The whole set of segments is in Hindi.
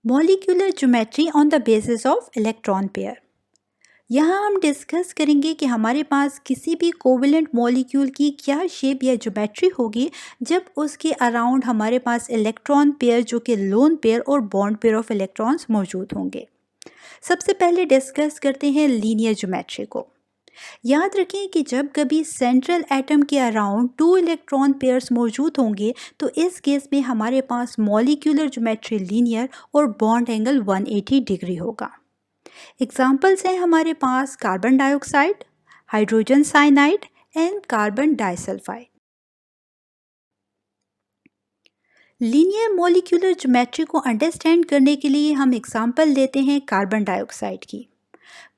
Molecular geometry on the basis of electron pair. यहाँ हम डिस्कस करेंगे कि हमारे पास किसी भी कोवेलेंट मॉलिक्यूल की क्या शेप या ज्योमेट्री होगी जब उसके अराउंड हमारे पास इलेक्ट्रॉन पेयर जो कि लोन पेयर और बॉन्ड पेयर ऑफ इलेक्ट्रॉन्स मौजूद होंगे। सबसे पहले डिस्कस करते हैं लीनियर ज्योमेट्री को। याद रखें कि जब कभी सेंट्रल एटम के अराउंड 2 इलेक्ट्रॉन पेयर्स मौजूद होंगे तो इस केस में हमारे पास मॉलिक्यूलर ज्योमेट्री लीनियर और बॉन्ड एंगल 180 डिग्री होगा। एग्जाम्पल्स हैं हमारे पास carbon dioxide, hydrogen cyanide and carbon disulphide. Linear molecular geometry को अंडरस्टैंड करने के लिए हम एग्जाम्पल लेते हैं कार्बन डाइऑक्साइड की।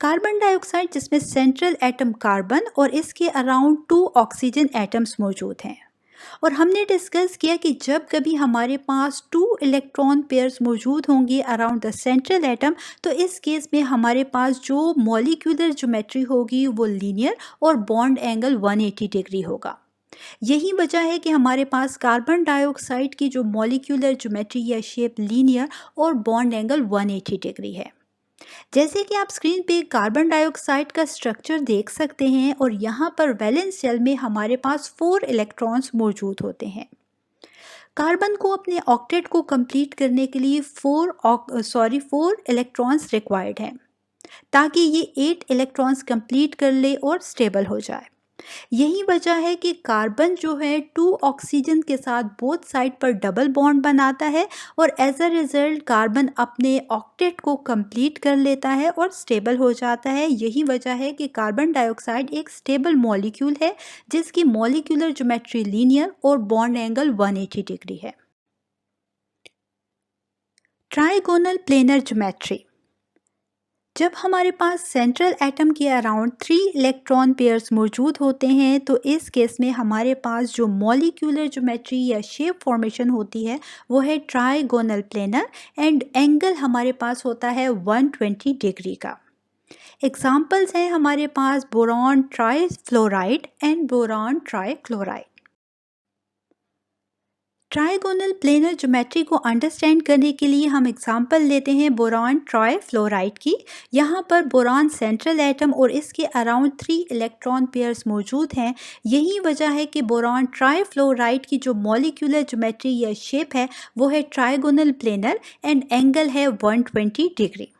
कार्बन डाइऑक्साइड जिसमें सेंट्रल एटम कार्बन और इसके अराउंड 2 ऑक्सीजन एटम्स मौजूद हैं, और हमने डिस्कस किया कि जब कभी हमारे पास 2 इलेक्ट्रॉन पेयर्स मौजूद होंगे अराउंड द सेंट्रल एटम तो इस केस में हमारे पास जो मॉलिक्यूलर ज्योमेट्री होगी वो लीनियर और बॉन्ड एंगल 180 डिग्री होगा। यही वजह है कि हमारे पास कार्बन डाइऑक्साइड की जो मॉलिक्यूलर ज्योमेट्री या शेप लीनियर और बॉन्ड एंगल 180 डिग्री है। जैसे कि आप स्क्रीन पे कार्बन डाइऑक्साइड का स्ट्रक्चर देख सकते हैं और यहाँ पर वैलेंस शेल में हमारे पास 4 इलेक्ट्रॉन्स मौजूद होते हैं। कार्बन को अपने ऑक्टेट को कंप्लीट करने के लिए 4 इलेक्ट्रॉन्स रिक्वायर्ड हैं ताकि ये 8 इलेक्ट्रॉन्स कंप्लीट कर ले और स्टेबल हो जाए। यही वजह है कि कार्बन जो है 2 ऑक्सीजन के साथ बोथ साइड पर डबल बॉन्ड बनाता है और एज अ रिजल्ट कार्बन अपने ऑक्टेट को कंप्लीट कर लेता है और स्टेबल हो जाता है। यही वजह है कि कार्बन डाइऑक्साइड एक स्टेबल मॉलिक्यूल है जिसकी मॉलिक्यूलर ज्योमेट्री लीनियर और बॉन्ड एंगल 180 डिग्री है। Trigonal planar geometry. जब हमारे पास सेंट्रल एटम के अराउंड 3 इलेक्ट्रॉन पेयर्स मौजूद होते हैं तो इस केस में हमारे पास जो मॉलिक्यूलर ज्योमेट्री या शेप फॉर्मेशन होती है वो है ट्राइगोनल प्लेनर एंड एंगल हमारे पास होता है 120 डिग्री का। एग्जाम्पल्स हैं हमारे पास boron trifluoride and boron trichloride. Trigonal planar geometry को अंडरस्टैंड करने के लिए हम एग्जांपल लेते हैं बोरॉन ट्राइफ्लोराइड की। यहाँ पर बोरॉन सेंट्रल एटम और इसके अराउंड 3 इलेक्ट्रॉन पेयर्स मौजूद हैं। यही वजह है कि बोरॉन ट्राइफ्लोराइड की जो मॉलिक्यूलर ज्योमेट्री या शेप है वो है ट्राइगोनल प्लेनर एंड एंगल है 120 डिग्री।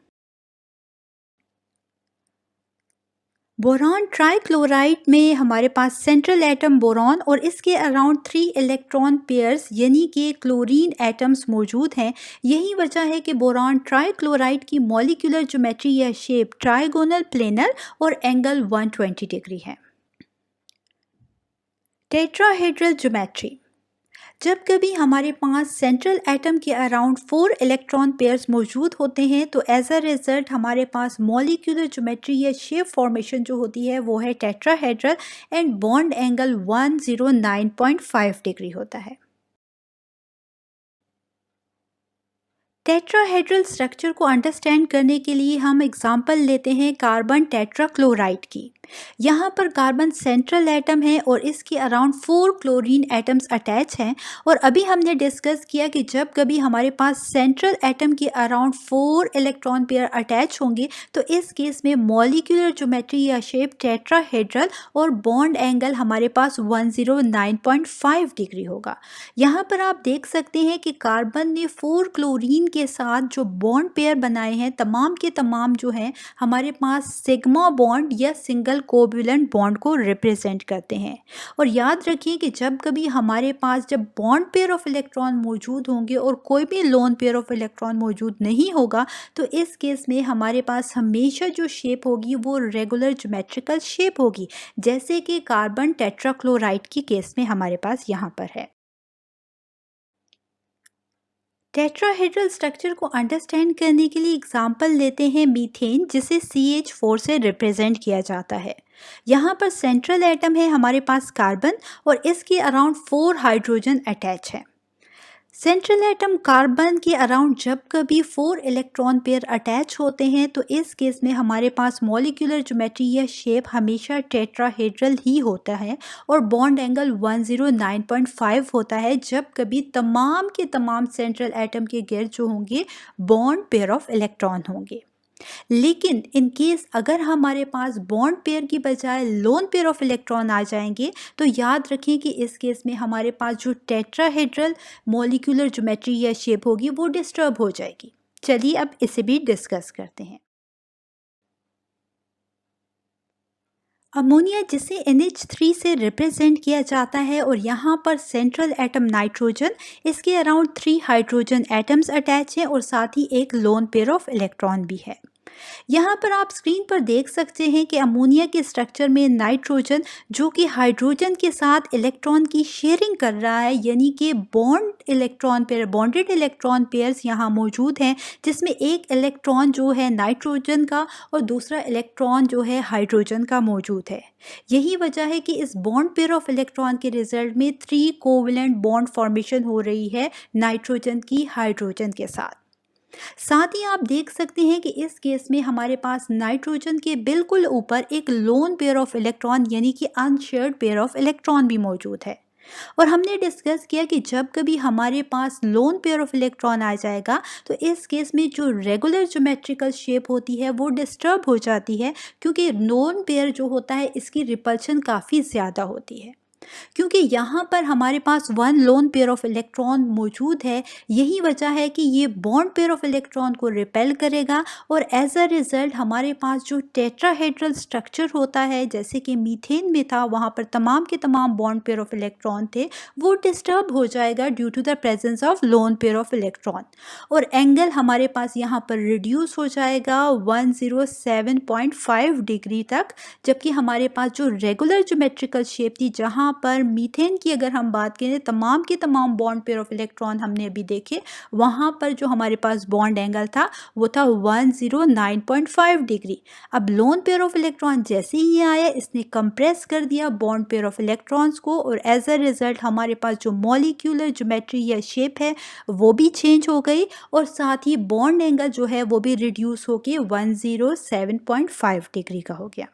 बोरॉन ट्राइक्लोराइड में हमारे पास सेंट्रल एटम बोरॉन और इसके अराउंड 3 इलेक्ट्रॉन पेयर्स यानी कि क्लोरीन एटम्स मौजूद हैं। यही वजह है कि बोरॉन ट्राइक्लोराइड की मॉलिक्यूलर ज्योमेट्री या शेप ट्राइगोनल प्लेनर और एंगल 120 डिग्री है। Tetrahedral geometry. जब कभी हमारे पास सेंट्रल एटम के अराउंड 4 इलेक्ट्रॉन पेयर्स मौजूद होते हैं तो एज अ रिजल्ट हमारे पास मॉलिक्यूलर ज्योमेट्री या शेप फॉर्मेशन जो होती है वो है tetrahedral and bond angle 109.5 degree होता है। टेट्राहेड्रल स्ट्रक्चर को अंडरस्टैंड करने के लिए हम एग्जांपल लेते हैं कार्बन टेट्राक्लोराइड की। यहाँ पर कार्बन सेंट्रल एटम है और इसके अराउंड 4 क्लोरीन एटम्स अटैच हैं, और अभी हमने डिस्कस किया कि जब कभी हमारे पास सेंट्रल एटम के अराउंड 4 इलेक्ट्रॉन पेयर अटैच होंगे तो इस केस में मॉलिक्यूलर ज्योमेट्री या शेप टेट्राहेड्रल और बॉन्ड एंगल हमारे पास 109.5 डिग्री होगा। यहाँ पर आप देख सकते हैं कि कार्बन ने 4 क्लोरीन के साथ जो बॉन्ड पेयर बनाए हैं तमाम के तमाम जो हैं हमारे पास सिग्मा बॉन्ड या सिंगल कोवैलेंट बॉन्ड को रिप्रेजेंट करते हैं। और याद रखिए कि जब कभी हमारे पास जब बॉन्ड पेयर ऑफ इलेक्ट्रॉन मौजूद होंगे और कोई भी लोन पेयर ऑफ इलेक्ट्रॉन मौजूद नहीं होगा तो इस केस में हमारे पास हमेशा जो शेप होगी वो रेगुलर ज्योमेट्रिकल शेप होगी, जैसे कि कार्बन टेट्राक्लोराइड की केस में हमारे पास यहाँ पर है। टेट्राहेड्रल स्ट्रक्चर को अंडरस्टैंड करने के लिए एग्जाम्पल लेते हैं मीथेन, जिसे CH4 से रिप्रेजेंट किया जाता है। यहाँ पर सेंट्रल एटम है हमारे पास कार्बन और इसके अराउंड 4 हाइड्रोजन अटैच है। सेंट्रल एटम कार्बन के अराउंड जब कभी 4 इलेक्ट्रॉन पेयर अटैच होते हैं तो इस केस में हमारे पास मॉलिक्यूलर ज्योमेट्री या शेप हमेशा टेट्राहेड्रल ही होता है और बॉन्ड एंगल 109.5 होता है जब कभी तमाम के तमाम सेंट्रल एटम के गिर्द जो होंगे बॉन्ड पेयर ऑफ इलेक्ट्रॉन होंगे। लेकिन इन केस अगर हमारे पास बॉन्ड पेयर की बजाय लोन पेयर ऑफ इलेक्ट्रॉन आ जाएंगे तो याद रखें कि इस केस में हमारे पास जो टेट्राहेड्रल मॉलिक्यूलर ज्योमेट्री या शेप होगी वो डिस्टर्ब हो जाएगी। चलिए अब इसे भी डिस्कस करते हैं। अमोनिया जिसे NH3 से रिप्रेजेंट किया जाता है और यहाँ पर सेंट्रल एटम नाइट्रोजन, इसके अराउंड 3 हाइड्रोजन एटम्स अटैच हैं और साथ ही एक लोन पेयर ऑफ इलेक्ट्रॉन भी है। यहाँ पर आप स्क्रीन पर देख सकते हैं कि अमोनिया के स्ट्रक्चर में नाइट्रोजन जो कि हाइड्रोजन के साथ इलेक्ट्रॉन की शेयरिंग कर रहा है, यानी कि बॉन्डेड इलेक्ट्रॉन पेयर्स यहाँ मौजूद हैं जिसमें एक इलेक्ट्रॉन जो है नाइट्रोजन का और दूसरा इलेक्ट्रॉन जो है हाइड्रोजन का मौजूद है। यही वजह है कि इस बॉन्ड पेयर ऑफ इलेक्ट्रॉन के रिजल्ट में 3 कोवेलेंट बॉन्ड फॉर्मेशन हो रही है नाइट्रोजन की हाइड्रोजन के साथ। साथ ही आप देख सकते हैं कि इस केस में हमारे पास नाइट्रोजन के बिल्कुल ऊपर एक लोन पेयर ऑफ इलेक्ट्रॉन यानी कि अनशेयर्ड पेयर ऑफ इलेक्ट्रॉन भी मौजूद है। और हमने डिस्कस किया कि जब कभी हमारे पास लोन पेयर ऑफ इलेक्ट्रॉन आ जाएगा तो इस केस में जो रेगुलर ज्योमेट्रिकल शेप होती है वो डिस्टर्ब हो जाती है, क्योंकि लोन पेयर जो होता है इसकी रिपल्शन काफ़ी ज़्यादा होती है। क्योंकि यहाँ पर हमारे पास 1 लोन पेयर ऑफ इलेक्ट्रॉन मौजूद है, यही वजह है कि ये बॉन्ड पेयर ऑफ इलेक्ट्रॉन को रिपेल करेगा और एज अ रिजल्ट हमारे पास जो टेट्राहेड्रल स्ट्रक्चर होता है जैसे कि मीथेन में था, वहाँ पर तमाम के तमाम बॉन्ड पेयर ऑफ इलेक्ट्रॉन थे, वो डिस्टर्ब हो जाएगा due to the presence of lone pair of electron और एंगल हमारे पास यहाँ पर रिड्यूस हो जाएगा 107.5 डिग्री तक। जबकि हमारे पास जो रेगुलर ज्योमेट्रिकल शेप थी, जहाँ पर मीथेन की अगर हम बात करें तमाम के तमाम बॉन्ड पेयर ऑफ इलेक्ट्रॉन हमने अभी देखे, वहाँ पर जो हमारे पास बॉन्ड एंगल था वो था 109.5 डिग्री। अब लोन पेयर ऑफ इलेक्ट्रॉन जैसे ही आया इसने कंप्रेस कर दिया बॉन्ड पेयर ऑफ इलेक्ट्रॉन्स को और एज अ रिजल्ट हमारे पास जो मॉलिक्यूलर ज्योमेट्री या शेप है वो भी चेंज हो गई और साथ ही बॉन्ड एंगल जो है वो भी रिड्यूस होके 107.5 डिग्री का हो गया।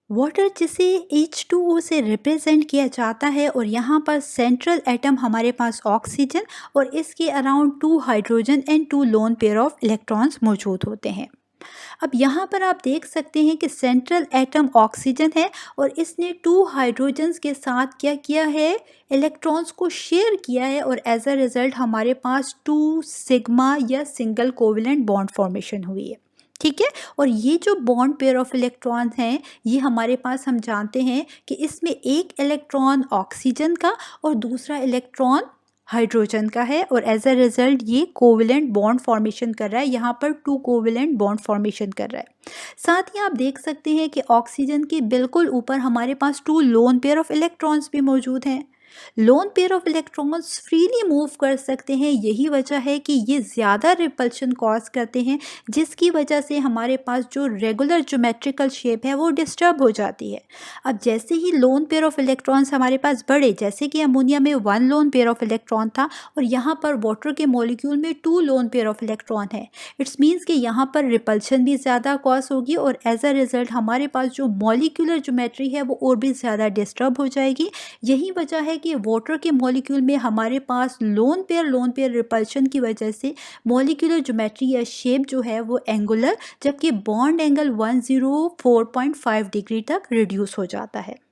वाटर जिसे H2O से रिप्रेजेंट किया जाता है और यहाँ पर सेंट्रल एटम हमारे पास ऑक्सीजन और इसके around 2 hydrogen and 2 loan pair of electrons मौजूद होते हैं। अब यहाँ पर आप देख सकते हैं कि सेंट्रल एटम ऑक्सीजन है और इसने 2 हाइड्रोजन्स के साथ क्या किया है, इलेक्ट्रॉन्स को शेयर किया है और एज अ रिजल्ट हमारे पास 2 सिग्मा या सिंगल कोवेलेंट बॉन्ड फॉर्मेशन हुई है। ठीक है, और ये जो बॉन्ड पेयर ऑफ इलेक्ट्रॉन हैं ये हमारे पास हम जानते हैं कि इसमें एक इलेक्ट्रॉन ऑक्सीजन का और दूसरा इलेक्ट्रॉन हाइड्रोजन का है और एज अ रिजल्ट ये कोवेलेंट बॉन्ड फॉर्मेशन कर रहा है, यहाँ पर 2 कोवेलेंट बॉन्ड फॉर्मेशन कर रहा है। साथ ही आप देख सकते हैं कि ऑक्सीजन के बिल्कुल ऊपर हमारे पास 2 लोन पेयर ऑफ इलेक्ट्रॉन्स भी मौजूद हैं। Loan pair of electrons freely move कर सकते हैं, यही वजह है कि ये ज़्यादा रिपल्शन कॉज करते हैं जिसकी वजह से हमारे पास जो रेगुलर ज्योमेट्रिकल शेप है वो डिस्टर्ब हो जाती है। अब जैसे ही लोन पेयर ऑफ इलेक्ट्रॉन्स हमारे पास बढ़े, जैसे कि अमोनिया में 1 लोन पेयर ऑफ इलेक्ट्रॉन था और यहाँ पर वाटर के मॉलिक्यूल में 2 लोन पेयर ऑफ इलेक्ट्रॉन है, इट्स मीन्स कि यहाँ पर रिपल्शन भी ज़्यादा कॉज होगी और एज अ रिजल्ट हमारे पास जो मॉलिक्यूलर ज्योमेट्री है वो और भी ज़्यादा डिस्टर्ब हो जाएगी। यही वजह है कि वाटर के मॉलिक्यूल में हमारे पास लोन पेयर रिपल्शन की वजह से मॉलिक्यूलर ज्योमेट्री या शेप जो है वो एंगुलर, जबकि बॉन्ड एंगल 104.5 डिग्री तक रिड्यूस हो जाता है।